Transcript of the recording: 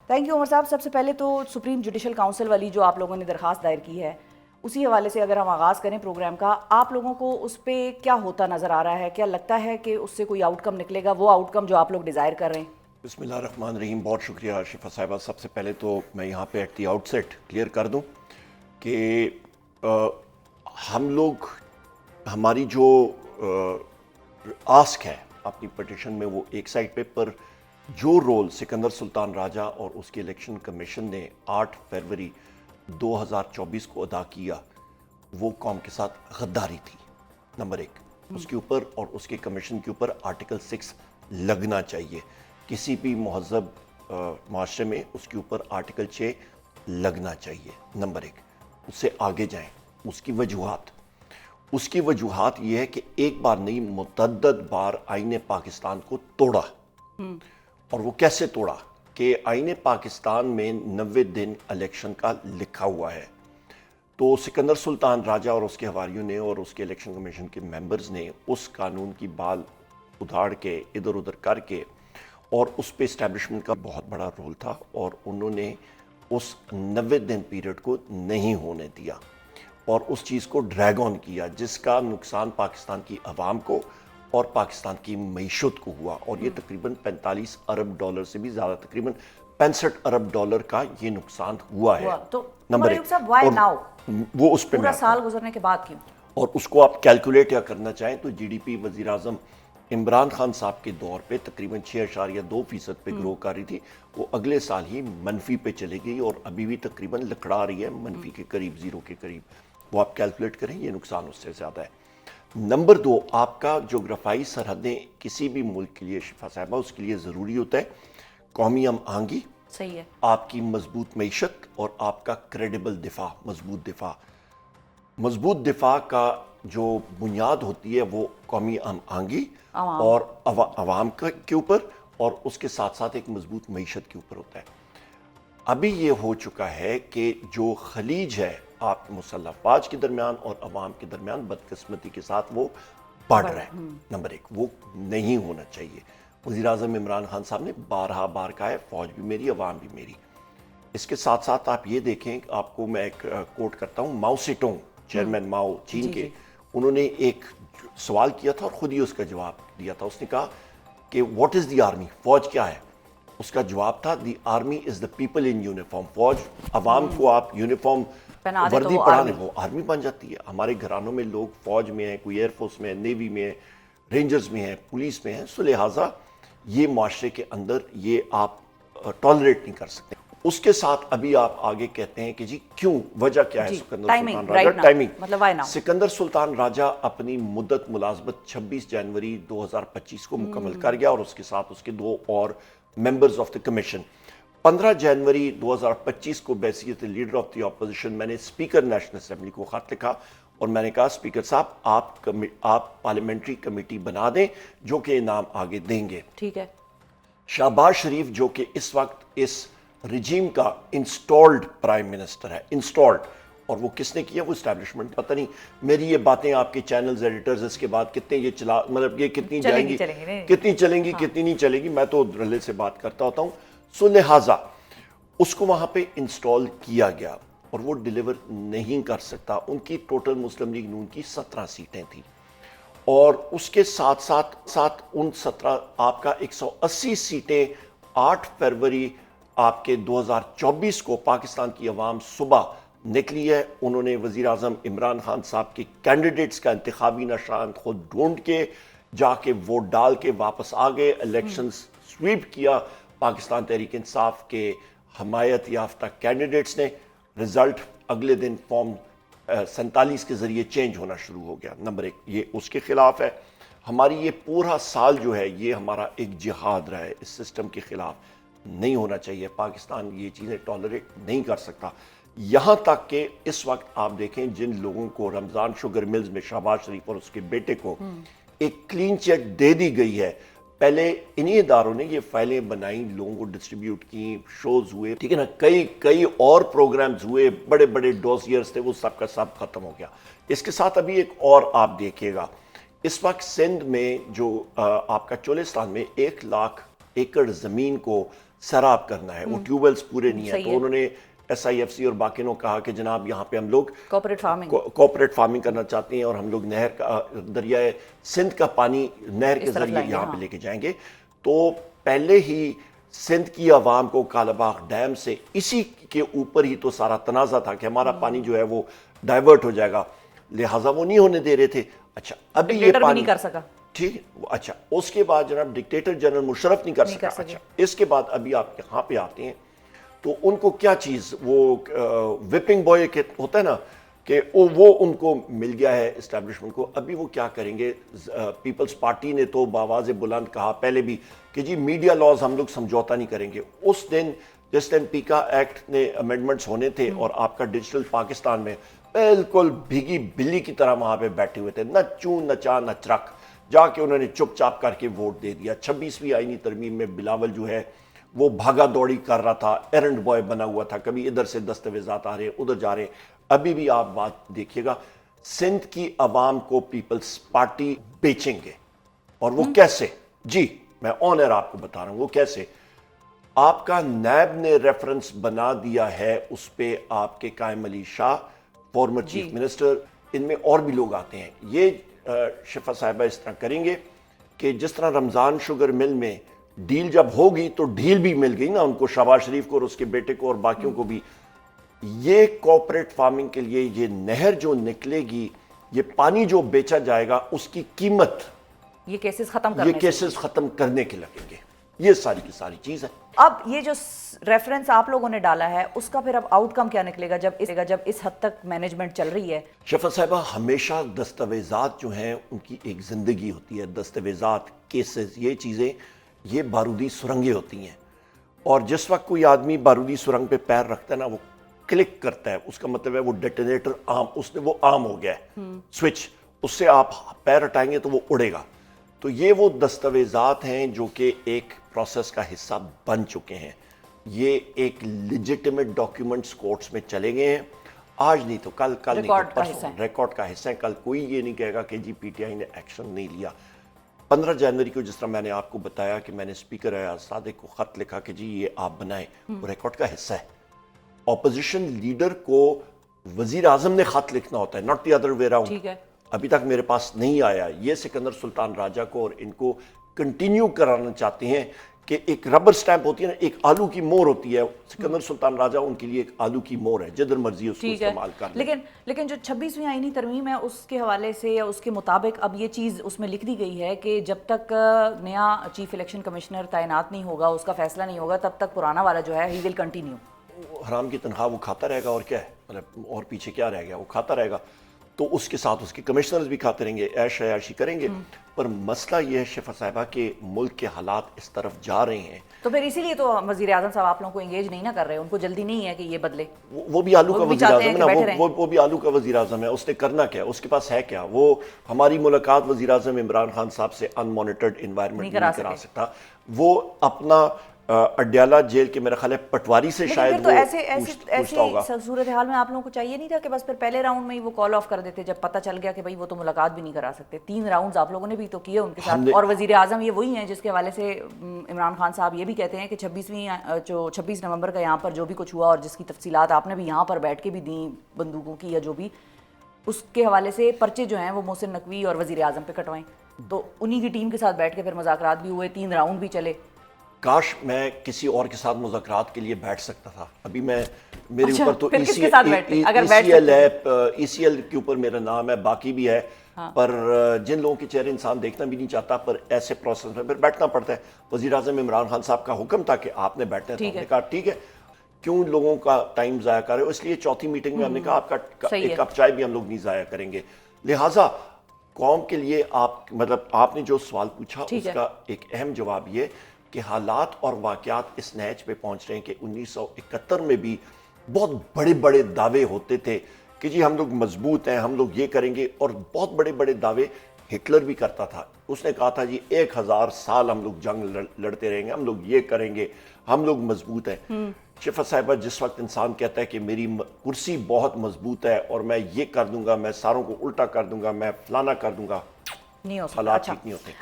Thank you عمر صاحب. سب سے پہلے تو سپریم جوڈیشل کاؤنسل والی جو آپ لوگوں نے درخواست دائر کی ہے اسی حوالے سے اگر ہم آغاز کریں پروگرام کا, آپ لوگوں کو اس پہ کیا ہوتا نظر آ رہا ہے؟ کیا لگتا ہے کہ اس سے کوئی آؤٹ کم نکلے گا, وہ آؤٹ کم جو آپ لوگ ڈیزائر کر رہے ہیں؟ بسم اللہ الرحمن الرحیم. بہت شکریہ شفا صاحبہ. سب سے پہلے تو میں یہاں پہ at the outset clear کر دوں کہ ہم لوگ, ہماری جو آسک ہے اپنی پٹیشن میں, وہ ایک سائڈ پہ, پر جو رول سکندر سلطان راجہ اور اس کے الیکشن کمیشن نے 8 فروری 2024 کو ادا کیا, وہ قوم کے ساتھ غداری تھی. نمبر 1, اس کے اوپر اور اس کے کمیشن کے اوپر آرٹیکل 6 لگنا چاہیے. کسی بھی مہذب معاشرے میں اس کے اوپر آرٹیکل 6 لگنا چاہیے. نمبر 1. اس سے آگے جائیں. اس کی وجوہات یہ ہے کہ ایک بار نہیں متعدد بار آئین پاکستان کو توڑا. اور وہ کیسے توڑا کہ آئین پاکستان میں 90 دن الیکشن کا لکھا ہوا ہے. تو سکندر سلطان راجہ اور اس کے حواریوں نے اور اس کے الیکشن کمیشن کے ممبرز نے اس قانون کی بال ادھاڑ کے ادھر ادھر کر کے, اور اس پہ اسٹیبلشمنٹ کا بہت بڑا رول تھا, اور انہوں نے اس 90 دن پیریڈ کو نہیں ہونے دیا اور اس چیز کو ڈریگ آن کیا, جس کا نقصان پاکستان کی عوام کو اور پاکستان کی معیشت کو ہوا. اور یہ تقریباً 45 ارب ڈالر سے بھی زیادہ, تقریباً 65 ارب ڈالر کا یہ نقصان ہوا ہے. تو نمبر 1, وہ اس پہ پورا سال گزرنے کے بعد کیوں؟ اور اس کو آپ کیلکولیٹ یا کرنا چاہیں تو جی ڈی پی وزیر اعظم عمران خان صاحب کے دور پہ تقریباً 6.2% پہ گرو کر رہی تھی, وہ اگلے سال ہی منفی پہ چلے گئی اور ابھی بھی تقریباً لکڑا رہی ہے منفی کے قریب, زیرو کے قریب. وہ آپ کیلکولیٹ کریں, یہ نقصان اس سے زیادہ ہے. نمبر 2, آپ کا جغرافائی سرحدیں کسی بھی ملک کے لیے شفا صاحبہ, اس کے لیے ضروری ہوتا ہے قومی ہم آہنگی, صحیح ہے, آپ کی مضبوط معیشت اور آپ کا کریڈیبل دفاع, مضبوط دفاع. مضبوط دفاع کا جو بنیاد ہوتی ہے وہ قومی ہم آہنگی اور عوام کے اوپر, اور اس کے ساتھ ساتھ ایک مضبوط معیشت کے اوپر ہوتا ہے. ابھی یہ ہو چکا ہے کہ جو خلیج ہے آپ مسلح افواج کے درمیان اور عوام کے درمیان, بدقسمتی کے ساتھ وہ بڑھ رہا ہے. نمبر 1, وہ نہیں ہونا چاہیے. وزیر اعظم عمران خان صاحب نے بارہا بار کہا ہے فوج بھی میری, عوام بھی میری. اس کے ساتھ ساتھ آپ یہ دیکھیں, آپ کو میں ایک کوٹ کرتا ہوں, ماؤ سیٹونگ, چیئرمین ماؤ چین کے, انہوں نے ایک سوال کیا تھا اور خود ہی اس کا جواب دیا تھا. اس نے کہا کہ واٹ از دی آرمی, فوج کیا ہے؟ اس کا جواب تھا the army is the people in uniform. فوج, عوام کو آپ یونیفارم وردی پڑھانے وہ آرمی بن جاتی ہے. ہمارے گھرانوں میں لوگ فوج میں ہیں, کوئی ایئر فورس میں ہے, نیوی میں ہے, رینجرز میں ہیں, پولیس میں ہیں. سو لہٰذا یہ معاشرے کے اندر یہ آپ ٹالریٹ نہیں کر سکتے. اس کے ساتھ ابھی آپ آگے کہتے ہیں کہ جی کیوں, وجہ کیا ہے سکندر سلطان راجہ, ٹائمنگ. سکندر سلطان راجہ اپنی مدت ملازمت 26 جنوری 2025 کو مکمل کر گیا, اور اس کے ساتھ اس کے 2 اور ممبرز آف دا کمیشن. 15 جنوری 2025 کو بحیثیت لیڈر آف دی اپوزیشن میں نے اسپیکر نیشنل اسمبلی کو خط لکھا اور میں نے کہا اسپیکر صاحب آپ پارلیمنٹری کمیٹی بنا دیں جو کہ نام آگے دیں گے. ٹھیک ہے. شہباز شریف جو کہ اس وقت اس رجیم کا انسٹالڈ پرائم منسٹر ہے, انسٹالڈ, اور وہ کس نے کیا, وہ اسٹیبلشمنٹ. پتہ نہیں میری یہ باتیں آپ کے چینلز ایڈیٹرز اس کے بعد کتنے یہ مطلب یہ کتنی جائیں گی, کتنی چلیں گی, کتنی نہیں چلیں گی, میں تو رلے سے بات کرتا ہوتا ہوں. سو لہٰذا اس کو وہاں پہ انسٹال کیا گیا اور وہ ڈیلیور نہیں کر سکتا. ان کی ٹوٹل مسلم لیگ نون کی 17 سیٹیں تھیں, اور اس کے ساتھ ساتھ ان 17 آپ کا 180 سیٹیں 8 فروری آپ کے 2024 کو پاکستان کی عوام صبح نکلی ہے. انہوں نے وزیر اعظم عمران خان صاحب کے کینڈیڈیٹس کا انتخابی نشان خود ڈھونڈ کے جا کے ووٹ ڈال کے واپس آ گئے, الیکشنز سویپ کیا. پاکستان تحریک انصاف کے حمایت یافتہ کینڈیڈیٹس نے, رزلٹ اگلے دن فارم 47 کے ذریعے چینج ہونا شروع ہو گیا. نمبر 1, یہ اس کے خلاف ہے. ہماری یہ پورا سال جو ہے یہ ہمارا ایک جہاد رہا ہے اس سسٹم کے خلاف. نہیں ہونا چاہیے, پاکستان یہ چیزیں ٹالریٹ نہیں کر سکتا. یہاں تک کہ اس وقت آپ دیکھیں جن لوگوں کو رمضان شوگر ملز میں شہباز شریف اور اس کے بیٹے کو ایک کلین چیٹ دے دی گئی ہے, پہلے انہی اداروں نے یہ فائلیں بنائیں, لوگوں کو ڈسٹریبیوٹ کی, شوز ہوئے, ٹھیک ہے نا, کئی اور پروگرامز ہوئے, بڑے بڑے ڈوسیئرز تھے, وہ سب کا سب ختم ہو گیا. اس کے ساتھ ابھی ایک اور آپ دیکھیے گا, اس وقت سندھ میں جو آپ کا چولستان میں 1 لاکھ ایکڑ زمین کو سیراب کرنا ہے, وہ ٹیوب ویلز پورے نہیں ہیں. تو ہے. انہوں نے ایس آئی ایف سی اور باقی نے کہا کہ جناب یہاں پہ ہم لوگ کوپریٹ فارمنگ کرنا چاہتے ہیں اور ہم لوگ نہر کا دریائے سندھ کا پانی نہر کے ذریعے یہاں پہ لے کے جائیں گے. تو پہلے ہی سندھ کی عوام کو کالا باغ ڈیم سے اسی کے اوپر ہی تو سارا تنازع تھا کہ ہمارا پانی جو ہے وہ ڈائیورٹ ہو جائے گا, لہٰذا وہ نہیں ہونے دے رہے تھے. اچھا ابھی یہ پانی نہیں کر سکا, ٹھیک ہے. اچھا اس کے بعد جناب ڈکٹیٹر جنرل مشرف نہیں کر سکا. اچھا اس کے بعد ابھی آپ یہاں پہ آتے ہیں تو ان کو کیا چیز, وہ وپنگ بوائے ہوتا ہے نا, کہ وہ ان کو مل گیا ہے اسٹیبلشمنٹ کو. ابھی وہ کیا کریں گے, پیپلز پارٹی نے تو بآواز بلند کہا پہلے بھی کہ جی میڈیا لاز ہم لوگ سمجھوتا نہیں کریں گے. اس دن جس دن پیکا ایکٹ نے امینڈمنٹس ہونے تھے اور آپ کا ڈیجیٹل پاکستان میں بالکل بھیگی بلی کی طرح وہاں پہ بیٹھے ہوئے تھے, نہ چون نہ چا نہ چرک, جا کے انہوں نے چپ چاپ کر کے ووٹ دے دیا. 26ویں آئینی ترمیم میں بلاول جو ہے وہ بھاگا دوڑی کر رہا تھا, ایرنڈ بوائے بنا ہوا تھا, کبھی ادھر سے دستاویزات آ رہے ہیں ادھر جا رہے ہیں. ابھی بھی آپ بات دیکھیے گا, سندھ کی عوام کو پیپلز پارٹی بیچیں گے. اور وہ کیسے, جی میں آن ایئر آپ کو بتا رہا ہوں وہ کیسے. آپ کا نیب نے ریفرنس بنا دیا ہے اس پہ آپ کے قائم Ali Shah farmer chief minister, ان میں اور بھی لوگ آتے ہیں. یہ شفا صاحبہ اس طرح کریں گے کہ جس طرح رمضان شوگر مل میں ڈیل جب ہوگی تو ڈھیل بھی مل گئی نا ان کو, شہباز شریف کو اور اس کے بیٹے کو اور باقیوں کو بھی. یہ کوپریٹ فارمنگ کے لیے یہ نہر جو نکلے گی, یہ پانی جو بیچا جائے گا, اس کی قیمت یہ کیسز ختم کرنے کے لگیں گے. یہ ساری کی ساری چیز ہے. اب یہ جو ریفرنس آپ لوگوں نے ڈالا ہے اس کا پھر اب آؤٹ کم کیا نکلے گا جب اس حد تک مینجمنٹ چل رہی ہے؟ شفا صاحبہ ہمیشہ دستاویزات جو ہیں ان کی ایک زندگی ہوتی ہے. دستاویزات, کیسز, یہ چیزیں یہ بارودی سرنگیں ہوتی ہیں, اور جس وقت کوئی آدمی بارودی سرنگ پہ پیر رکھتا ہے نا, وہ کلک کرتا ہے, اس کا مطلب ہے وہ ڈیٹونیٹر وہ عام ہو گیا ہے سوئچ, اس سے آپ پیر ہٹائیں گے تو وہ اڑے گا. تو یہ وہ دستاویزات ہیں جو کہ ایک پروسیس کا حصہ بن چکے ہیں. یہ ایک لیجٹیمیٹ ڈاکیومنٹس کورٹس میں چلے گئے ہیں, آج نہیں تو کل نہیں تو پرسوں ریکارڈ کا حصہ ہے. کل کوئی یہ نہیں کہے گا کہ جی پی ٹی آئی نے ایکشن نہیں لیا. 15 جنوری کو جس طرح میں نے آپ کو بتایا کہ میں نے اسپیکر ایاز صادق کو خط لکھا کہ جی یہ آپ بنائیں, وہ ریکارڈ کا حصہ ہے. اپوزیشن لیڈر کو وزیر اعظم نے خط لکھنا ہوتا ہے, not the other way round. ابھی تک میرے پاس نہیں آیا. یہ سکندر سلطان راجہ کو اور ان کو کنٹینیو کرانا چاہتے ہیں کہ ایک ربر سٹیمپ ہوتی ہے نا, ایک آلو کی مور ہوتی ہے. سکندر سلطان راجہ ان کے لیے ایک آلو کی مور ہے, جدھر مرضی اس کو استعمال کر لیں. لیکن جو 26ویں آئینی ترمیم ہے اس کے حوالے سے یا اس کے مطابق اب یہ چیز اس میں لکھ دی گئی ہے کہ جب تک نیا چیف الیکشن کمشنر تعینات نہیں ہوگا, اس کا فیصلہ نہیں ہوگا, تب تک پرانا والا جو ہے ہی ول کنٹینیو. حرام کی تنخواہ وہ کھاتا رہے گا, اور کیا ہے, مطلب اور پیچھے کیا رہ گیا, وہ کھاتا رہے گا. تو اس کے ساتھ اس کے کمشنرز بھی کھاتے رہیں گے, عیش عیاشی کریں گے. پر مسئلہ یہ ہے شفا صاحبہ کہ ملک کے حالات اس طرف جا رہے ہیں. تو پھر اسی لیے تو وزیر اعظم صاحب آپ لوگوں کو انگیج نہیں نہ کر رہے, ان کو جلدی نہیں ہے کہ یہ بدلے. وہ بھی آلو کا وزیر اعظم ہے نا, وہ بھی آلو کا وزیر اعظم ہے. اس نے کرنا کیا, اس کے پاس ہے کیا. وہ ہماری ملاقات وزیر اعظم عمران خان صاحب سے ان مانیٹرڈ انوائرمنٹ نہیں کرا سکتا. وہ اپنا اڈیالہ جیل کے میرا خیال ہے پٹواری سے شاید وہ پوچھتا ہوگا. ایسی صورتحال میں آپ لوگوں کو چاہیے نہیں تھا کہ بس پھر پہلے راؤنڈ میں ہی وہ کال آف کر دیتے جب پتہ چل گیا کہ بھائی وہ تو ملاقات بھی نہیں کرا سکتے. 3 راؤنڈز آپ لوگوں نے بھی تو کیے ان کے ساتھ, اور وزیر اعظم یہ وہی ہیں جس کے حوالے سے عمران خان صاحب یہ بھی کہتے ہیں کہ 26 نومبر کا یہاں پر جو بھی کچھ ہوا اور جس کی تفصیلات آپ نے بھی یہاں پر بیٹھ کے بھی دیں بندوقوں کی یا جو بھی, اس کے حوالے سے پرچے جو ہیں وہ محسن نقوی اور وزیر اعظم پہ کٹوائیں. تو انہی کی ٹیم کے ساتھ بیٹھ کے پھر مذاکرات بھی ہوئے, 3 راؤنڈ بھی چلے. کاش میں کسی اور کے ساتھ مذاکرات کے لیے بیٹھ سکتا تھا. ابھی میں میرے اوپر تو ای سی ایل کے اوپر میرا نام ہے, باقی بھی ہے, پر جن لوگوں کے چہرے انسان دیکھنا بھی نہیں چاہتا, پر ایسے پروسیس میں پھر بیٹھنا پڑتا ہے. وزیر اعظم عمران خان صاحب کا حکم تھا کہ آپ نے بیٹھنا ہے, تو ہم نے کہا ٹھیک ہے, کیوں لوگوں کا ٹائم ضائع کر رہے ہو. اس لیے چوتھی میٹنگ میں ہم نے کہا آپ کا ایک کپ چائے بھی ہم لوگ نہیں ضائع کریں گے. لہٰذا قوم کے لیے آپ نے جو سوال پوچھا اس کا ایک اہم جواب یہ کہ حالات اور واقعات اس نہج پہ پہنچ رہے ہیں کہ 1971 میں بھی بہت بڑے بڑے دعوے ہوتے تھے کہ جی ہم لوگ مضبوط ہیں, ہم لوگ یہ کریں گے, اور بہت بڑے بڑے دعوے ہٹلر بھی کرتا تھا. اس نے کہا تھا جی 1000 سال ہم لوگ جنگ لڑتے رہیں گے, ہم لوگ یہ کریں گے, ہم لوگ مضبوط ہیں. شفا صاحبہ جس وقت انسان کہتا ہے کہ میری کرسی بہت مضبوط ہے اور میں یہ کر دوں گا, میں ساروں کو الٹا کر دوں گا, میں فلانا کر دوں گا, حالات ٹھیک نہیں ہوتے.